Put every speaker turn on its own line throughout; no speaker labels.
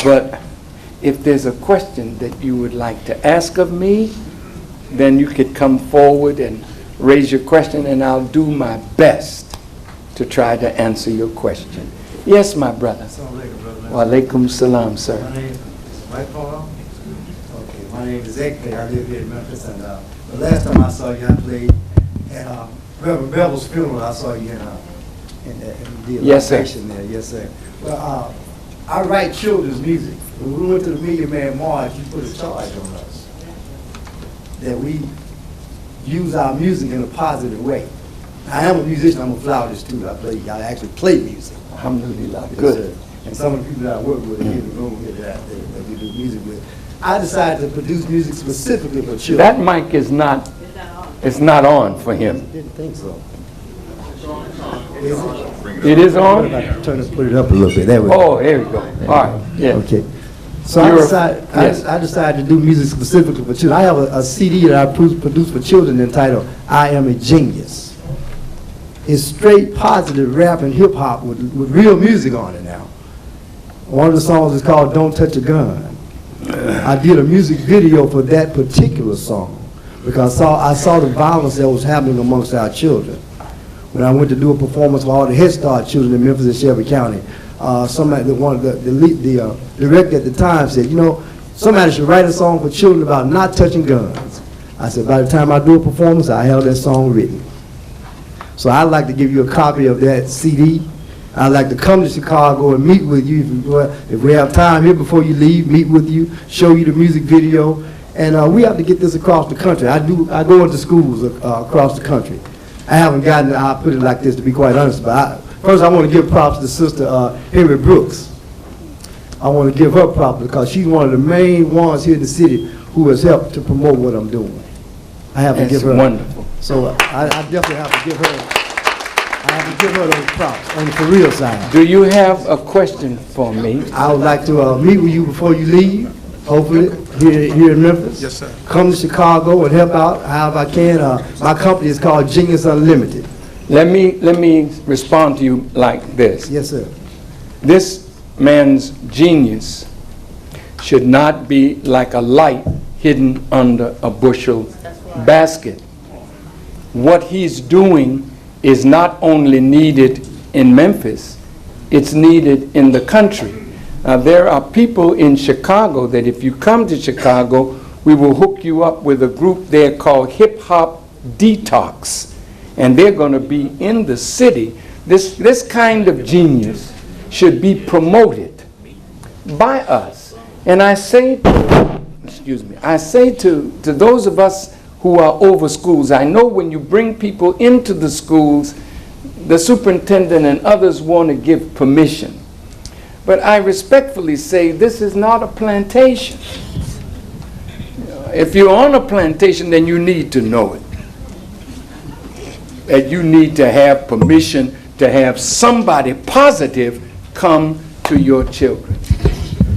But if there's a question that you would like to ask of me, then you could come forward and raise your question, and I'll do my best to try to answer your question. Yes, my brother. Wa alaikum salam, sir.
My name is Mike Paul. Okay, my name is Zeke. I live here in Memphis, and the last time I saw you, I played at Reverend Bevel's funeral. I saw you in the
yes, sir.
There. Yes, sir. Well, I write children's music. When we went to the Million Man March, you put a charge on us that we use our music in a positive way. I am a musician. I'm a flautist too. I actually play music.
Alhamdulillah. Good.
And some of the people that I work with in the room here that we do music with, I decided to produce music specifically for children.
That mic is not. It's not on for him.
I didn't think so. Is it?
It is on?
Put it up a little bit. There we go.
Oh, there we go. All right. Yeah.
Okay. So I decided to do music specifically for children. I have a CD that I produced for children entitled I Am a Genius. It's straight positive rap and hip hop with real music on it now. One of the songs is called Don't Touch a Gun. I did a music video for that particular song because I saw the violence that was happening amongst our children. When I went to do a performance for all the Head Start children in Memphis and Shelby County, the director at the time said, you know, somebody should write a song for children about not touching guns. I said, by the time I do a performance, I have that song written. So I'd like to give you a copy of that CD. I'd like to come to Chicago and meet with you. If we have time here before you leave, meet with you, show you the music video. And we have to get this across the country. I go into schools across the country. I haven't gotten, I'll put it like this to be quite honest, but first I want to give props to Sister Henry Brooks. I want to give her props because she's one of the main ones here in the city who has helped to promote what I'm doing. I have to give her.
Wonderful.
So I definitely have to give her. I have to give her those props on the for real side.
Do you have a question for me?
I would like to meet with you before you leave. Hopefully here in Memphis.
Yes, sir.
Come to Chicago and help out however I can. My company is called Genius Unlimited.
Let me respond to you like this.
Yes, sir.
This man's genius should not be like a light hidden under a bushel basket. What he's doing is not only needed in Memphis, it's needed in the country. There are people in Chicago that if you come to Chicago, we will hook you up with a group there called Hip Hop Detox. And they're going to be in the city. This kind of genius should be promoted by us. And I say, I say to those of us who are over schools, I know when you bring people into the schools, the superintendent and others want to give permission. But I respectfully say this is not a plantation. If you're on a plantation, then you need to know it. That you need to have permission to have somebody positive come to your children.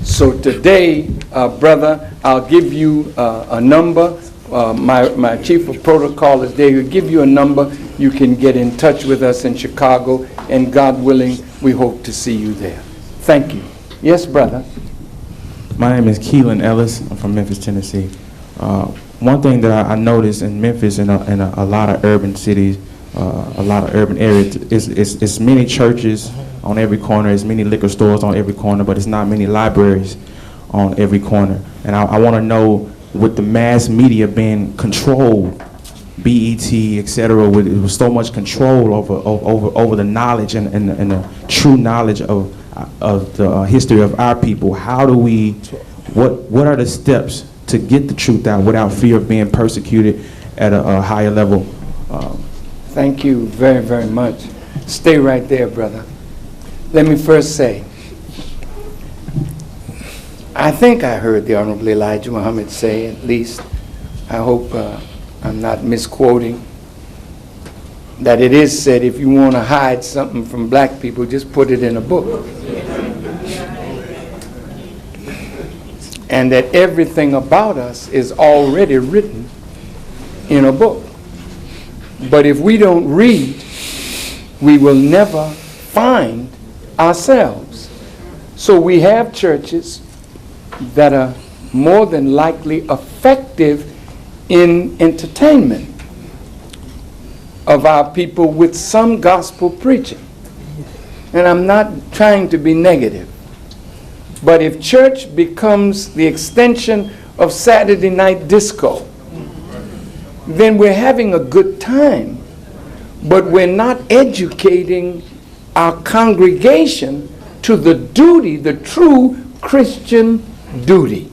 So today, brother, I'll give you a number. My chief of protocol is there. He'll give you a number. You can get in touch with us in Chicago, and God willing, we hope to see you there. Thank you. Yes, brother.
My name is Keelan Ellis. I'm from Memphis, Tennessee. One thing that I noticed in Memphis and a lot of urban cities, a lot of urban areas, is many churches on every corner, there's many liquor stores on every corner, but it's not many libraries on every corner. And I want to know, with the mass media being controlled, BET, etc., with so much control over the knowledge and the true knowledge of the history of our people, how do we, what are the steps to get the truth out without fear of being persecuted at a higher level?
Thank you very, very much. Stay right there, brother. Let me first say, I think I heard the Honorable Elijah Muhammad say, at least, I hope I'm not misquoting, that it is said if you want to hide something from black people, just put it in a book. And that everything about us is already written in a book. But if we don't read, we will never find ourselves. So we have churches that are more than likely effective in entertainment of our people with some gospel preaching. And I'm not trying to be negative, but if church becomes the extension of Saturday night disco, then we're having a good time, but we're not educating our congregation to the duty, the true Christian duty.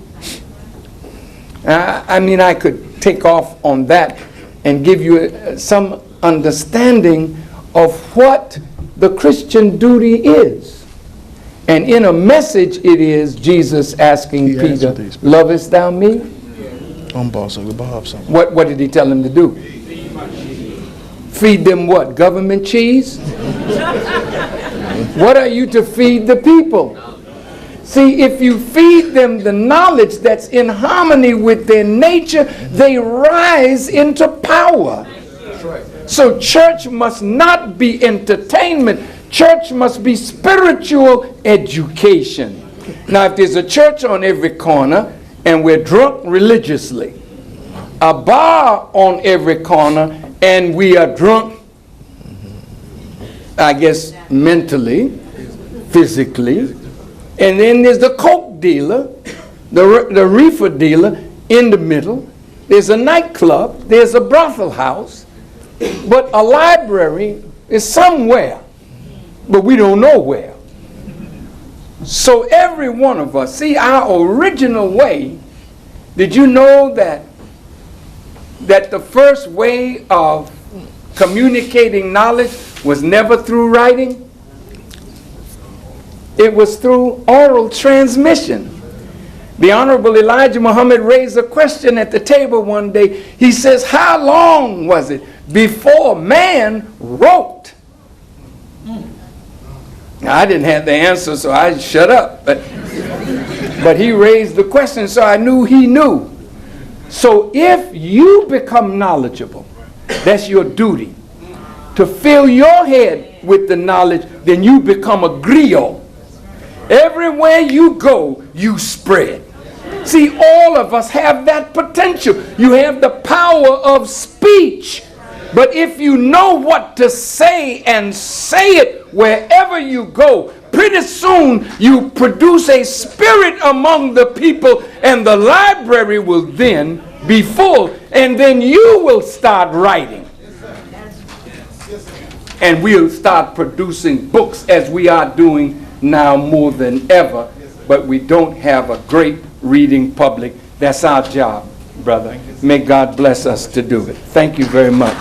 I mean, I could take off on that and give you some understanding of what the Christian duty is. And in a message, it is Jesus asking Peter, lovest thou me? What did he tell him to do? Feed them what? Government cheese? What are you to feed the people? See, if you feed them the knowledge that's in harmony with their nature, they rise into power. So church must not be entertainment. Church must be spiritual education. Now, if there's a church on every corner and we're drunk religiously, a bar on every corner and we are drunk, I guess, mentally, physically, and then there's the coke dealer, the reefer dealer in the middle, there's a nightclub, there's a brothel house, but a library is somewhere, but we don't know where. So every one of us, see, our original way, did you know that the first way of communicating knowledge was never through writing? It was through oral transmission. The Honorable Elijah Muhammad raised a question at the table one day. He says, how long was it before man wrote? Now, I didn't have the answer, so I shut up. But he raised the question, so I knew he knew. So if you become knowledgeable, that's your duty. To fill your head with the knowledge, then you become a griot. Everywhere you go, you spread. See, all of us have that potential. You have the power of speech. But if you know what to say and say it wherever you go, pretty soon you produce a spirit among the people, and the library will then be full, and then you will start writing. And we'll start producing books as we are doing now more than ever, but we don't have a great reading public. That's our job, brother. May God bless us to do it. Thank you very much.